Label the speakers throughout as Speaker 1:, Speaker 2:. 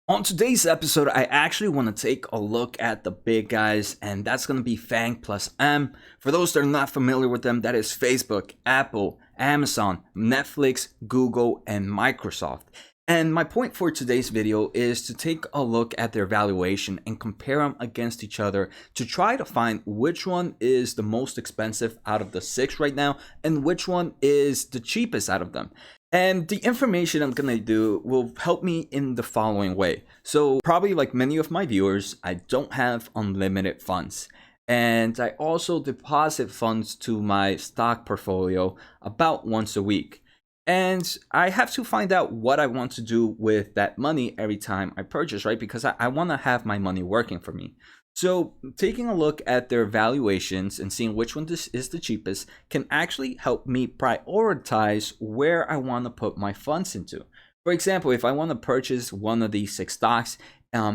Speaker 1: On today's episode, I actually want to take a look at the big guys, and that's going to be FAANG plus M. For those that are not familiar with them, that is Facebook, Apple, Amazon, Netflix, Google, and Microsoft. And my point for today's video is to take a look at their valuation and compare them against each other to try to find which one is the most expensive out of the six right now and which one is the cheapest out of them. And the information I'm going to do will help me in the following way. So probably like many of my viewers, I don't have unlimited funds. And I also deposit funds to my stock portfolio about once a week. And I have to find out what I want to do with that money every time I purchase, right? Because I want to have my money working for me. So taking a look at their valuations and seeing which one is the cheapest can actually help me prioritize where I want to put my funds into. For example, if I want to purchase one of these six stocks,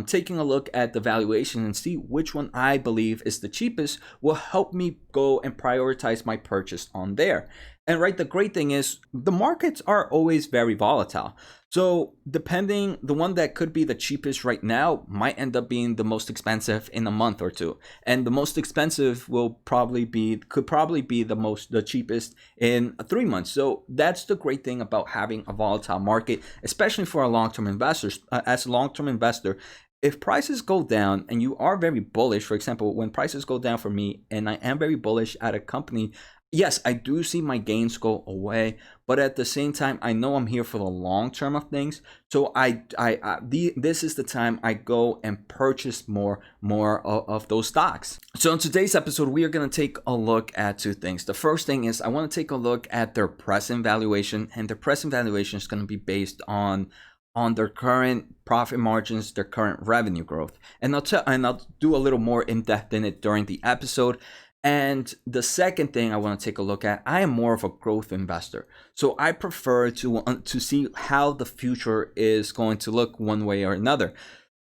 Speaker 1: taking a look at the valuation and see which one I believe is the cheapest will help me go and prioritize my purchase on there. And right, the great thing is the markets are always very volatile. So depending, the one that could be the cheapest right now might end up being the most expensive in a month or two. And the most expensive could probably be the cheapest in 3 months. So that's the great thing about having a volatile market, especially for our long-term investors. As a long-term investor, if prices go down and you are very bullish, for example, when prices go down for me and I am very bullish at a company, yes, I do see my gains go away, but at the same time, I know I'm here for the long term of things. So this is the time I go and purchase more of those stocks. So in today's episode, we are going to take a look at two things. The first thing is I want to take a look at their present valuation, and their present valuation is going to be based on their current profit margins, their current revenue growth, and I'll do a little more in depth in it during the episode. And the second thing I want to take a look at, I am more of a growth investor. So I prefer to see how the future is going to look one way or another.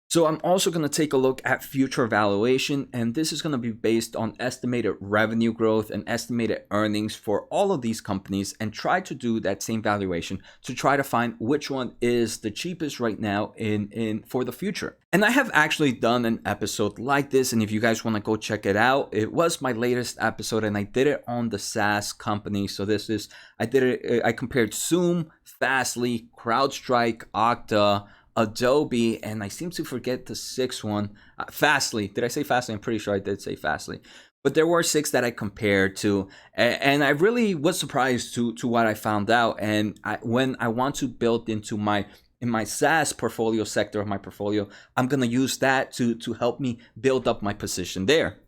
Speaker 1: So I'm also going to take a look at future valuation, and this is going to be based on estimated revenue growth and estimated earnings for all of these companies, and try to do that same valuation to try to find which one is the cheapest right now for the future. And I have actually done an episode like this, and if you guys want to go check it out, it was my latest episode, and I did it on the SaaS company. So I compared Zoom, Fastly, CrowdStrike, Okta, Adobe, and I seem to forget the sixth one, Fastly. Did I say Fastly? I'm pretty sure I did say Fastly. But there were six that I compared to, and I really was surprised to what I found out. And when I want to build into my SaaS portfolio sector of my portfolio, I'm going to use that to help me build up my position there.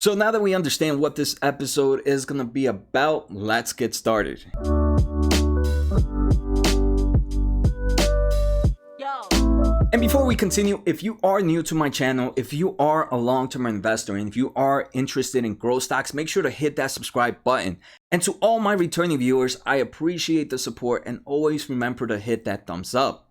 Speaker 1: So now that we understand what this episode is going to be about, let's get started. And before we continue, if you are new to my channel, if you are a long-term investor, and if you are interested in growth stocks, make sure to hit that subscribe button. And to all my returning viewers, I appreciate the support, and always remember to hit that thumbs up.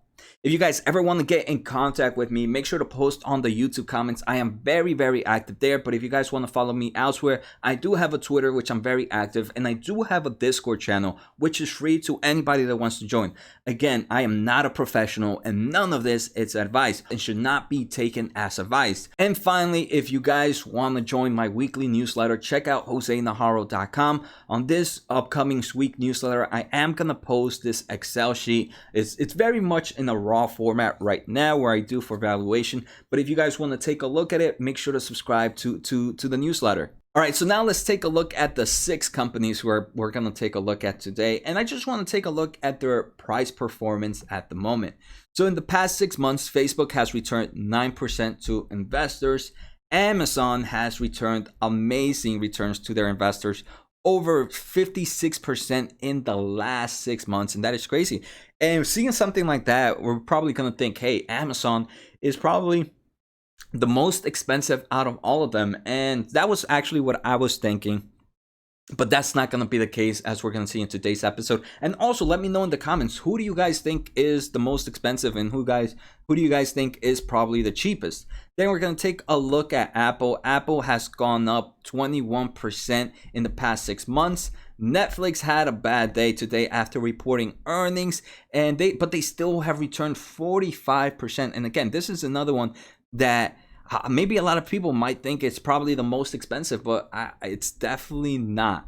Speaker 1: If you guys ever want to get in contact with me, make sure to post on the YouTube comments. I am very, very active there. But if you guys want to follow me elsewhere, I do have a Twitter, which I'm very active. And I do have a Discord channel, which is free to anybody that wants to join. Again, I am not a professional, and none of this is advice. It should not be taken as advice. And finally, if you guys want to join my weekly newsletter, check out josenaharo.com. On this upcoming week newsletter, I am going to post this Excel sheet. It's very much in a raw format right now where I do for valuation, but if you guys want to take a look at it, make sure to subscribe to the newsletter. All right, so now let's take a look at the six companies we're going to take a look at today, and I just want to take a look at their price performance at the moment. So in the past 6 months, Facebook has returned 9% to investors. Amazon has returned amazing returns to their investors, over 56% in the last 6 months, and that is crazy. And seeing something like that, we're probably going to think, hey, Amazon is probably the most expensive out of all of them. And that was actually what I was thinking. But that's not going to be the case, as we're going to see in today's episode. And also, let me know in the comments, who do you guys think is the most expensive, and who do you guys think is probably the cheapest? Then we're going to take a look at Apple. Apple has gone up 21% in the past 6 months. Netflix had a bad day today after reporting earnings, but they still have returned 45%. And again, this is another one that maybe a lot of people might think it's probably the most expensive, but it's definitely not.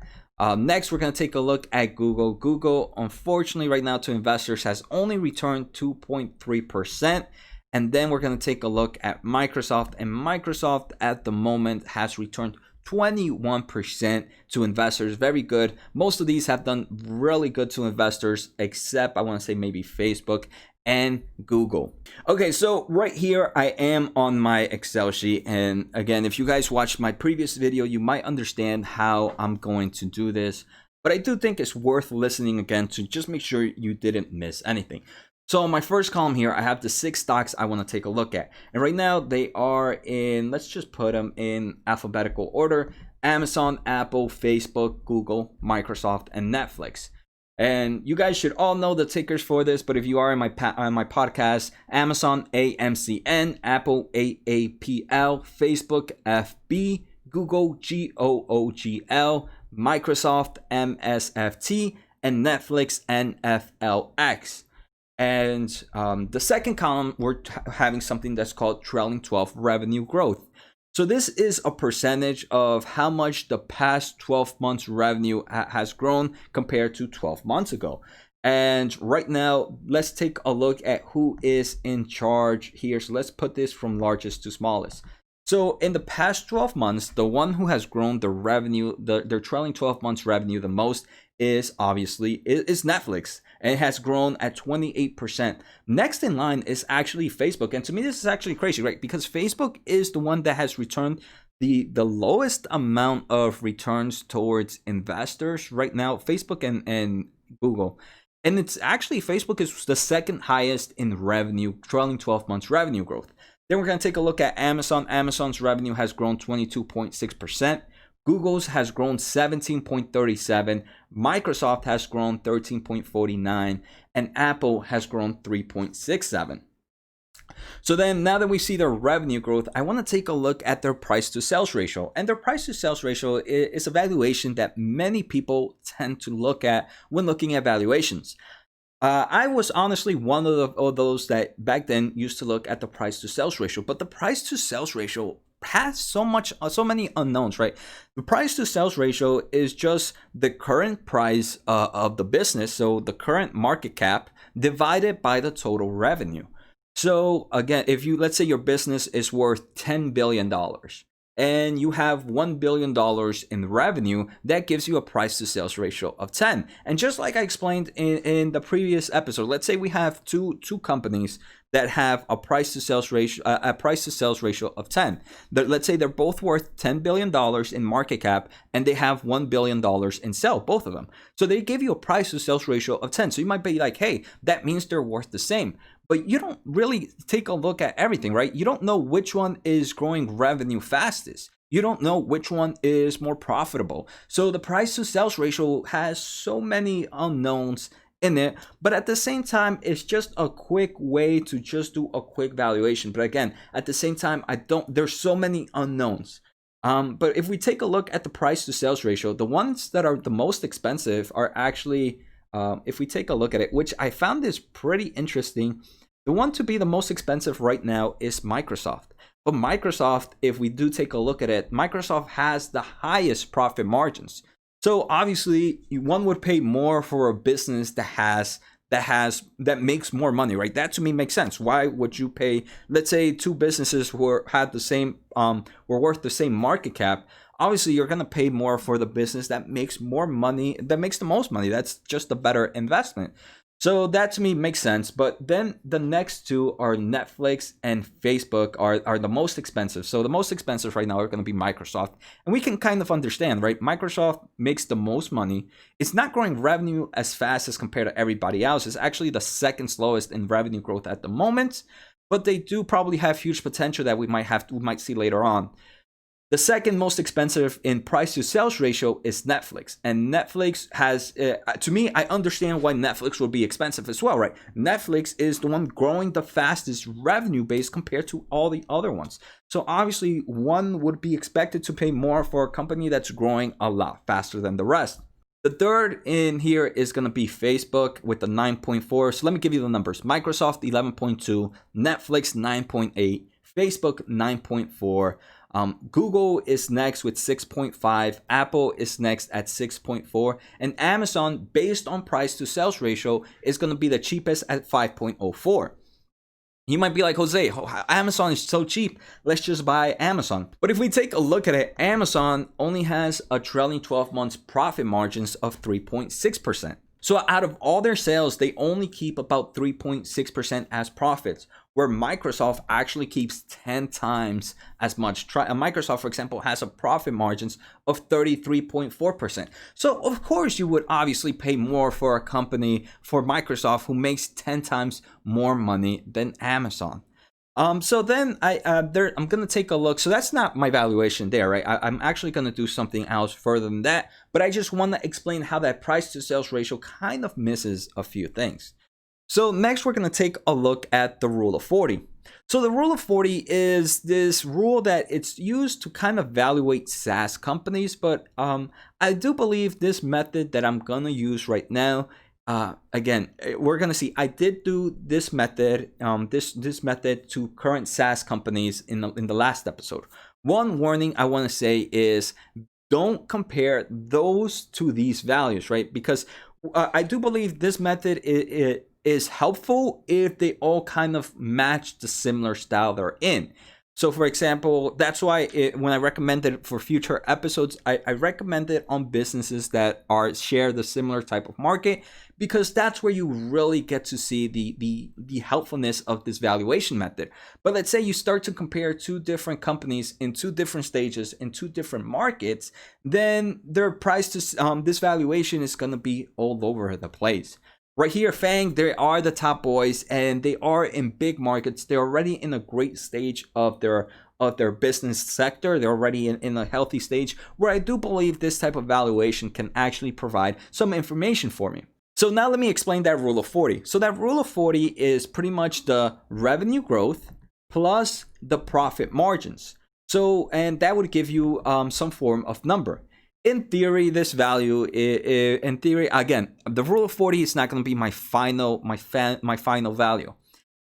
Speaker 1: Next, we're going to take a look at Google. Google, unfortunately, right now to investors has only returned 2.3%. And then we're going to take a look at Microsoft. And Microsoft at the moment has returned 21% to investors. Very good. Most of these have done really good to investors, except I want to say maybe Facebook and Google. Okay, so right here I am on my Excel sheet, and again, if you guys watched my previous video, you might understand how I'm going to do this, but I do think it's worth listening again to just make sure you didn't miss anything. So in my first column here, I have the 6 stocks I want to take a look at, and right now they are in, let's just put them in alphabetical order: Amazon, Apple, Facebook, Google, Microsoft, and Netflix. And you guys should all know the tickers for this, but if you are in my podcast, Amazon AMZN, Apple AAPL, Facebook FB, Google GOOGL, Microsoft MSFT, and Netflix NFLX. And the second column, we're having something that's called trailing 12 revenue growth. So this is a percentage of how much the past 12 months revenue has grown compared to 12 months ago. And right now, let's take a look at who is in charge here. So let's put this from largest to smallest. So in the past 12 months, the one who has grown the revenue, their trailing 12 months revenue the most is obviously Netflix, and it has grown at 28%. Next in line is actually Facebook, and to me this is actually crazy, right? Because Facebook is the one that has returned the lowest amount of returns towards investors right now, Facebook and Google. And it's actually, Facebook is the second highest in revenue, trailing 12 months revenue growth. Then we're going to take a look at Amazon. Amazon's revenue has grown 22.6%. Google's has grown 17.37%, Microsoft has grown 13.49%, and Apple has grown 3.67%. So then, now that we see their revenue growth, I want to take a look at their price to sales ratio. And their price to sales ratio is a valuation that many people tend to look at when looking at valuations. I was honestly one of those that back then used to look at the price to sales ratio, but the price to sales ratio has so many unknowns, right? The price to sales ratio is just the current price of the business, so the current market cap divided by the total revenue. So again, if let's say your business is worth $10 billion and you have $1 billion in revenue, that gives you a price to sales ratio of 10. And just like I explained in the previous episode, let's say we have two companies that have a price to sales ratio of 10. Let's say they're both worth $10 billion in market cap and they have $1 billion in sales, both of them. So they give you a price to sales ratio of 10. So you might be like, hey, that means they're worth the same. But you don't really take a look at everything, right? You don't know which one is growing revenue fastest. You don't know which one is more profitable. So the price to sales ratio has so many unknowns in it, but at the same time, it's just a quick way to just do a quick valuation. But again, at the same time, there's so many unknowns. But if we take a look at the price to sales ratio, the ones that are the most expensive are actually, if we take a look at it, which I found is pretty interesting, the one to be the most expensive right now is Microsoft. But Microsoft, if we do take a look at it, Microsoft has the highest profit margins. So obviously, one would pay more for a business that makes more money, right? That to me makes sense. Why would you pay? Let's say two businesses who had the same, were worth the same market cap. Obviously, you're gonna pay more for the business that makes more money, that makes the most money. That's just a better investment. So that to me makes sense. But then the next two are Netflix and Facebook are the most expensive. So the most expensive right now are going to be Microsoft. And we can kind of understand, right? Microsoft makes the most money. It's not growing revenue as fast as compared to everybody else. It's actually the second slowest in revenue growth at the moment. But they do probably have huge potential that we might see later on. The second most expensive in price to sales ratio is Netflix. And Netflix has, to me, I understand why Netflix will be expensive as well, right? Netflix is the one growing the fastest revenue base compared to all the other ones. So obviously, one would be expected to pay more for a company that's growing a lot faster than the rest. The third in here is going to be Facebook with the 9.4. So let me give you the numbers. Microsoft 11.2, Netflix 9.8, Facebook 9.4. Google is next with 6.5, Apple is next at 6.4, and Amazon, based on price to sales ratio, is going to be the cheapest at 5.04. You might be like, Jose, Amazon is so cheap, let's just buy Amazon. But if we take a look at it, Amazon only has a trailing 12 months profit margins of 3.6%. So out of all their sales, they only keep about 3.6% as profits, where Microsoft actually keeps 10 times as much. Microsoft, for example, has a profit margins of 33.4%. So of course you would obviously pay more for a company, for Microsoft, who makes 10 times more money than Amazon. So then I'm going to take a look. So that's not my valuation there, right? I'm actually going to do something else further than that. But I just want to explain how that price to sales ratio kind of misses a few things. So next, we're going to take a look at the rule of 40. So the rule of 40 is this rule that it's used to kind of evaluate SaaS companies. But I do believe this method that I'm going to use right now, again, we're gonna see. I did do this method, this method to current SaaS companies in the last episode. One warning I want to say is don't compare those to these values, right? Because I do believe this method is helpful if they all kind of match the similar style they're in. So for example, that's why when I recommend it for future episodes, I recommend it on businesses that share the similar type of market, because that's where you really get to see the helpfulness of this valuation method. But let's say you start to compare two different companies in two different stages in two different markets, then their price to this valuation is going to be all over the place. Right here, FAANG, they are the top boys, and they are in big markets. They're already in a great stage of their business sector. They're already in a healthy stage where I do believe this type of valuation can actually provide some information for me. So now let me explain that rule of 40. So that rule of 40 is pretty much the revenue growth plus the profit margins. So, and that would give you some form of number. In theory, this value, in theory, again, the rule of 40 is not going to be my final value.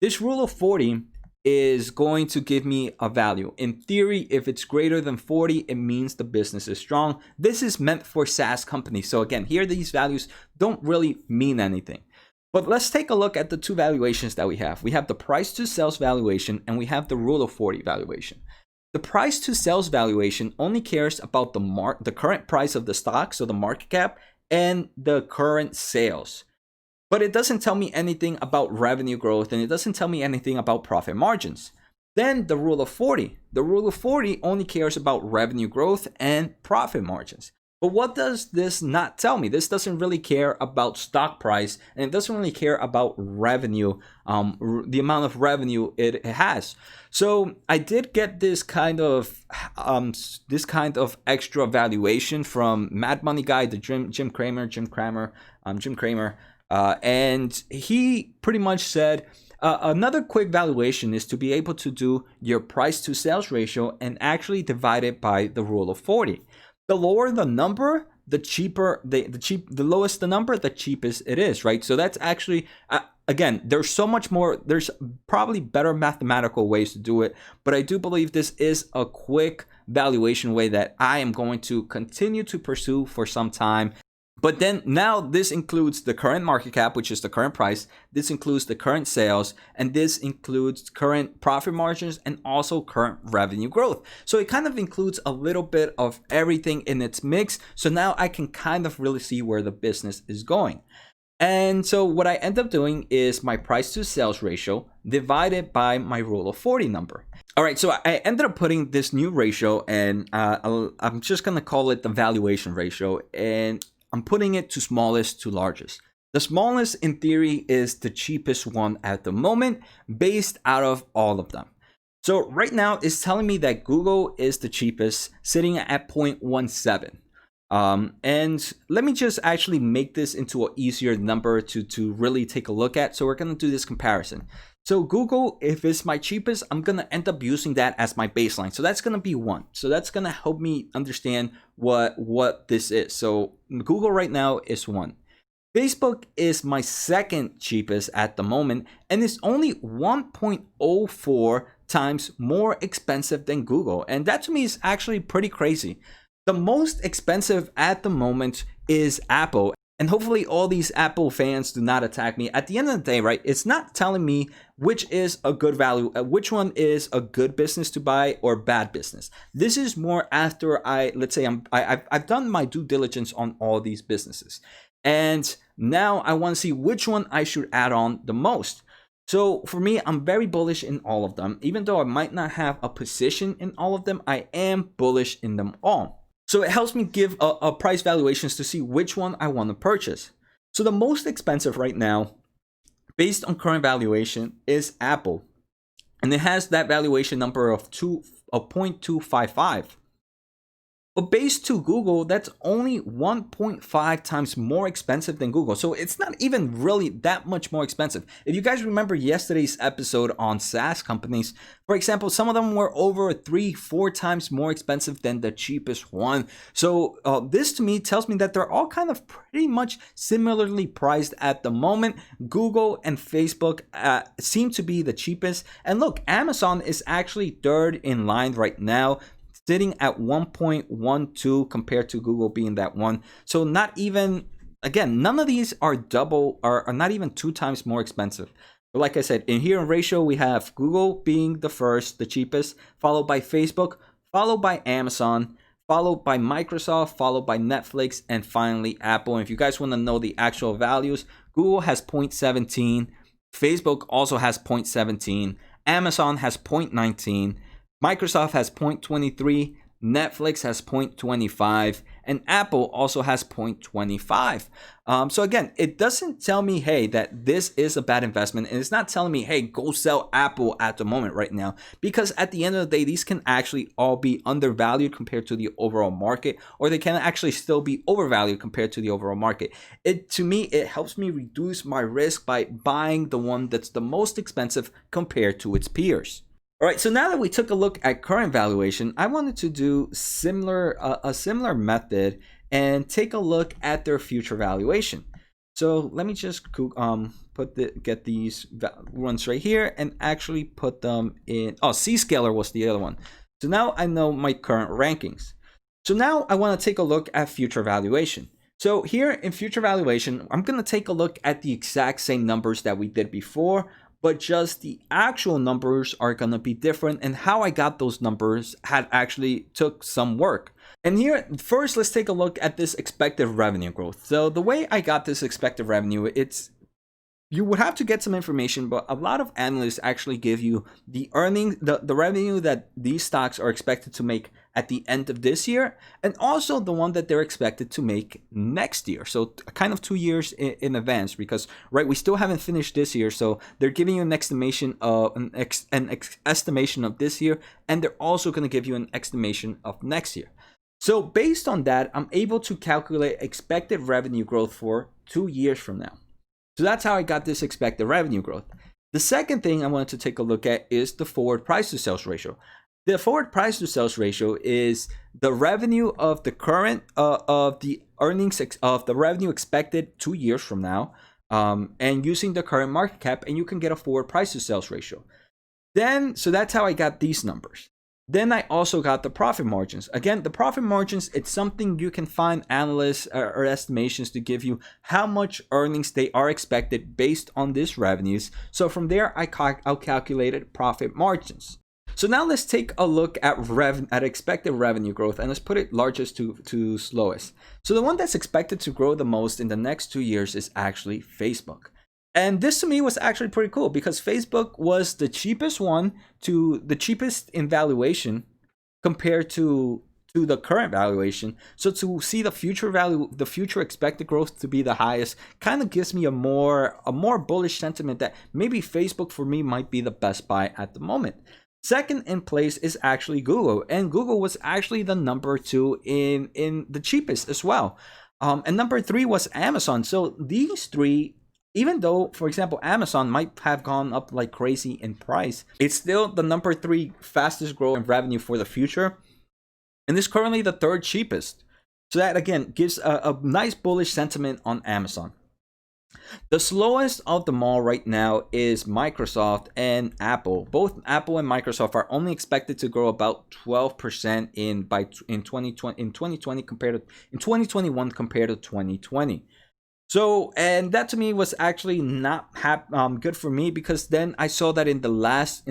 Speaker 1: This rule of 40 is going to give me a value. In theory, if it's greater than 40, it means the business is strong. This is meant for SaaS companies. So again, here these values don't really mean anything. But let's take a look at the two valuations that we have. We have the price to sales valuation, and we have the rule of 40 valuation. The price to sales valuation only cares about the current price of the stock, so the market cap, and the current sales. But it doesn't tell me anything about revenue growth, and it doesn't tell me anything about profit margins. Then the rule of 40. The rule of 40 only cares about revenue growth and profit margins. But what does this not tell me? This doesn't really care about stock price, and it doesn't really care about revenue, the amount of revenue it has. So I did get this kind of extra valuation from Mad Money Guy, the Jim Cramer, and he pretty much said another quick valuation is to be able to do your price to sales ratio and actually divide it by the rule of 40. The lower the number, the cheaper, the lowest the number, the cheapest it is, right? So that's actually, again, there's so much more, there's probably better mathematical ways to do it, but I do believe this is a quick valuation way that I am going to continue to pursue for some time. But then now this includes the current market cap, which is the current price. This includes the current sales, and this includes current profit margins and also current revenue growth. So it kind of includes a little bit of everything in its mix. So now I can kind of really see where the business is going. And so what I end up doing is my price to sales ratio divided by my rule of 40 number. All right, so I ended up putting this new ratio, and I'm just going to call it the valuation ratio, and I'm putting it to smallest to largest. The smallest, in theory, is the cheapest one at the moment, based out of all of them. So right now, it's telling me that Google is the cheapest, sitting at 0.17. And let me just actually make this into an easier number to really take a look at. So we're going to do this comparison. So Google, if it's my cheapest, I'm going to end up using that as my baseline. So that's going to be 1. So that's going to help me understand what this is. So Google right now is 1. Facebook is my second cheapest at the moment, and it's only 1.04 times more expensive than Google. And that to me is actually pretty crazy. The most expensive at the moment is Apple. And hopefully all these Apple fans do not attack me. At the end of the day, right, it's not telling me which is a good value, which one is a good business to buy or bad business. This is more after let's say I've done my due diligence on all these businesses. And now I want to see which one I should add on the most. So for me, I'm very bullish in all of them. Even though I might not have a position in all of them, I am bullish in them all. So it helps me give a price valuations to see which one I want to purchase. So the most expensive right now, based on current valuation, is Apple. And it has that valuation number of 0.255. But based to Google, that's only 1.5 times more expensive than Google. So it's not even really that much more expensive. If you guys remember yesterday's episode on SaaS companies, for example, some of them were over 3-4 times more expensive than the cheapest one. So this to me tells me that they're all kind of pretty much similarly priced at the moment. Google and Facebook seem to be the cheapest. And look, Amazon is actually third in line right now, sitting at 1.12 compared to Google being that 1. So not even, again, none of these are are not even 2 times more expensive. But like I said, in ratio, we have Google being the first, the cheapest, followed by Facebook, followed by Amazon, followed by Microsoft, followed by Netflix, and finally Apple. And if you guys want to know the actual values, Google has 0.17, Facebook also has 0.17, Amazon has 0.19, Microsoft has 0.23, Netflix has 0.25, and Apple also has 0.25. So again, it doesn't tell me, hey, that this is a bad investment, and it's not telling me, hey, go sell Apple at the moment right now, because at the end of the day, these can actually all be undervalued compared to the overall market, or they can actually still be overvalued compared to the overall market. To me, it helps me reduce my risk by buying the one that's the most expensive compared to its peers. All right, so now that we took a look at current valuation, I wanted to do a similar method and take a look at their future valuation. So let me just get these ones right here and actually put them in. Oh, C-Scaler was the other one. So now I know my current rankings. So now I want to take a look at future valuation. So here in future valuation, I'm going to take a look at the exact same numbers that we did before, but just the actual numbers are going to be different, and how I got those numbers had actually took some work. And here, first, let's take a look at this expected revenue growth. So the way I got this expected revenue, you would have to get some information, but a lot of analysts actually give you the earnings, the revenue that these stocks are expected to make at the end of this year, and also the one that they're expected to make next year. So kind of 2 years in advance, because right, we still haven't finished this year. So they're giving you an estimation of estimation of this year, and they're also going to give you an estimation of next year. So based on that, I'm able to calculate expected revenue growth for 2 years from now. So that's how I got this expected revenue growth. The second thing I wanted to take a look at is the forward price to sales ratio. The forward price to sales ratio is the revenue of the current of the earnings of the revenue expected 2 years from now, and using the current market cap, and you can get a forward price to sales ratio. So that's how I got these numbers. Then I also got the profit margins. Again, the profit margins, it's something you can find analysts or estimations to give you how much earnings they are expected based on these revenues. So from there, I calculated profit margins. So now let's take a look at expected revenue growth, and let's put it largest to slowest. So the one that's expected to grow the most in the next 2 years is actually Facebook. And this to me was actually pretty cool, because Facebook was the cheapest in valuation compared to the current valuation. So to see the future expected growth to be the highest kind of gives me a more bullish sentiment that maybe Facebook for me might be the best buy at the moment. Second in place is actually Google, and Google was actually the number 2 in the cheapest as well. And number 3 was Amazon. So these three even though, for example, Amazon might have gone up like crazy in price, it's still the number 3 fastest growing revenue for the future, and is currently the 3rd cheapest. So that again gives a nice bullish sentiment on Amazon. The slowest of them all right now is Microsoft and Apple. Both Apple and Microsoft are only expected to grow about 12% in 2020 compared to in 2021 compared to 2020. So, and that to me was actually not good for me, because then I saw that in the last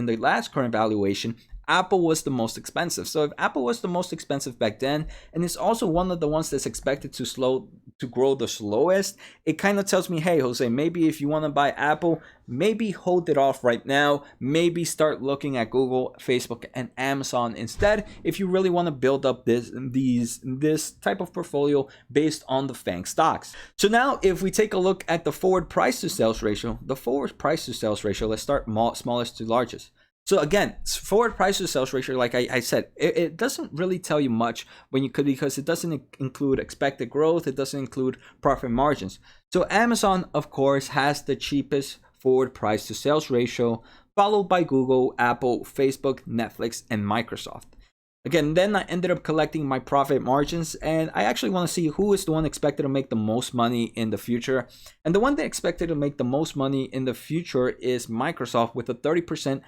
Speaker 1: current valuation, Apple was the most expensive. So if Apple was the most expensive back then, and it's also one of the ones that's expected to grow the slowest, it kind of tells me, hey, Jose, maybe if you want to buy Apple, maybe hold it off right now. Maybe start looking at Google, Facebook, and Amazon instead if you really want to build up this type of portfolio based on the FAANG stocks. So now if we take a look at the forward price to sales ratio, let's start smallest to largest. So again, forward price to sales ratio, like I said, it doesn't really tell you much because it doesn't include expected growth. It doesn't include profit margins. So Amazon, of course, has the cheapest forward price to sales ratio, followed by Google, Apple, Facebook, Netflix, and Microsoft. Again, then I ended up collecting my profit margins, and I actually want to see who is the one expected to make the most money in the future. And the one that expected to make the most money in the future is Microsoft with a 30%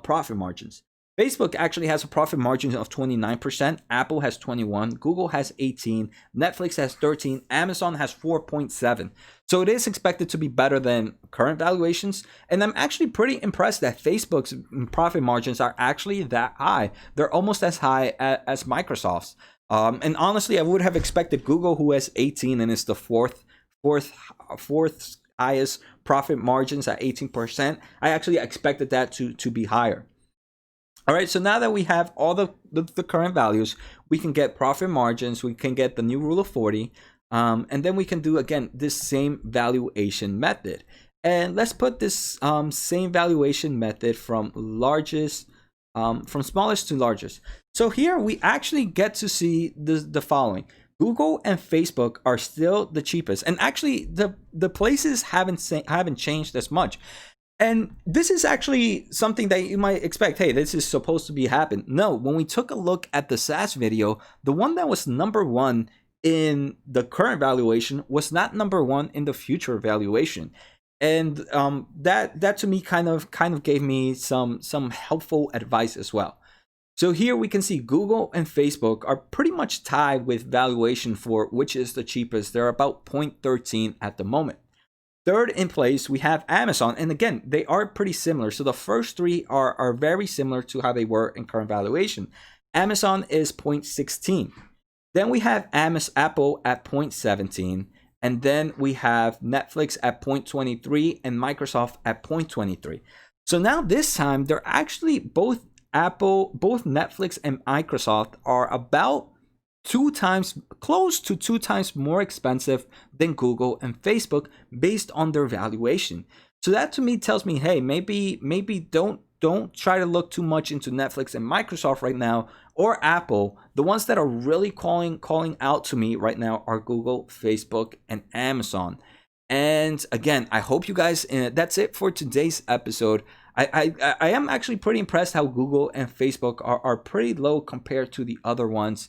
Speaker 1: profit margins. Facebook actually has a profit margin of 29%, Apple has 21, Google has 18, Netflix has 13, Amazon has 4.7. So it is expected to be better than current valuations, and I'm actually pretty impressed that Facebook's profit margins are actually that high. They're almost as high as Microsoft's. And honestly, I would have expected Google, who has 18 and is the fourth highest profit margins at 18%. I actually expected that to be higher. All right, so now that we have all the current values, we can get profit margins, we can get the new rule of 40, and then we can do, again, this same valuation method. And let's put this same valuation method from smallest to largest. So here we actually get to see the following. Google and Facebook are still the cheapest, and actually the places haven't changed as much. And this is actually something that you might expect. Hey, this is supposed to be happen. No, when we took a look at the SaaS video, the one that was number 1 in the current valuation was not number 1 in the future valuation. And that to me kind of gave me some helpful advice as well. So here we can see Google and Facebook are pretty much tied with valuation for which is the cheapest. They're about 0.13 at the moment. Third in place, we have Amazon. And again, they are pretty similar. So the first 3 are very similar to how they were in current valuation. Amazon is 0.16. Then we have Apple at 0.17. And then we have Netflix at 0.23 and Microsoft at 0.23. So now this time, they're actually both Netflix and Microsoft are about close to 2 times more expensive than Google and Facebook based on their valuation. So that to me tells me, hey, maybe don't try to look too much into Netflix and Microsoft right now, or Apple. The ones that are really calling out to me right now are Google, Facebook, and Amazon. And again, I hope you guys, that's it for today's episode. I am actually pretty impressed how Google and Facebook are pretty low compared to the other ones.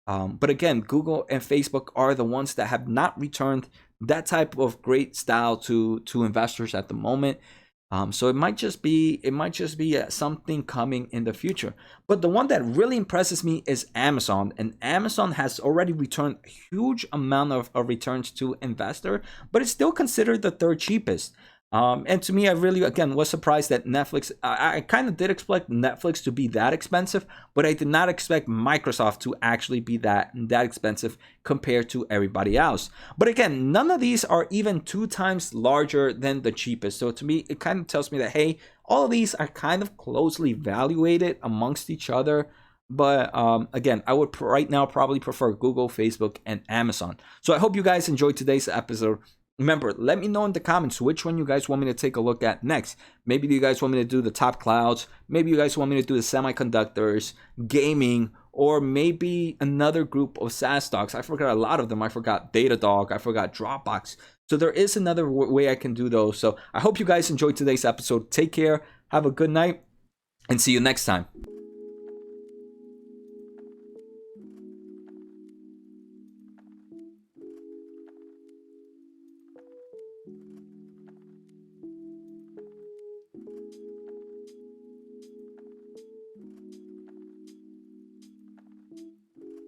Speaker 1: But again, Google and Facebook are the ones that have not returned that type of great style to investors at the moment. So it might just be something coming in the future. But the one that really impresses me is Amazon, and Amazon has already returned a huge amount of returns to investor, but it's still considered the 3rd cheapest. And to me, I really, again, was surprised that Netflix, I kind of did expect Netflix to be that expensive, but I did not expect Microsoft to actually be that expensive compared to everybody else. But again, none of these are even 2 times larger than the cheapest. So to me, it kind of tells me that, hey, all of these are kind of closely valuated amongst each other. But again, I would right now probably prefer Google, Facebook, and Amazon. So I hope you guys enjoyed today's episode. Remember, let me know in the comments which one you guys want me to take a look at next. Maybe you guys want me to do the top clouds. Maybe you guys want me to do the semiconductors, gaming, or maybe another group of SaaS stocks. I forgot a lot of them. I forgot Datadog. I forgot Dropbox. So there is another way I can do those. So I hope you guys enjoyed today's episode. Take care, have a good night, and see you next time.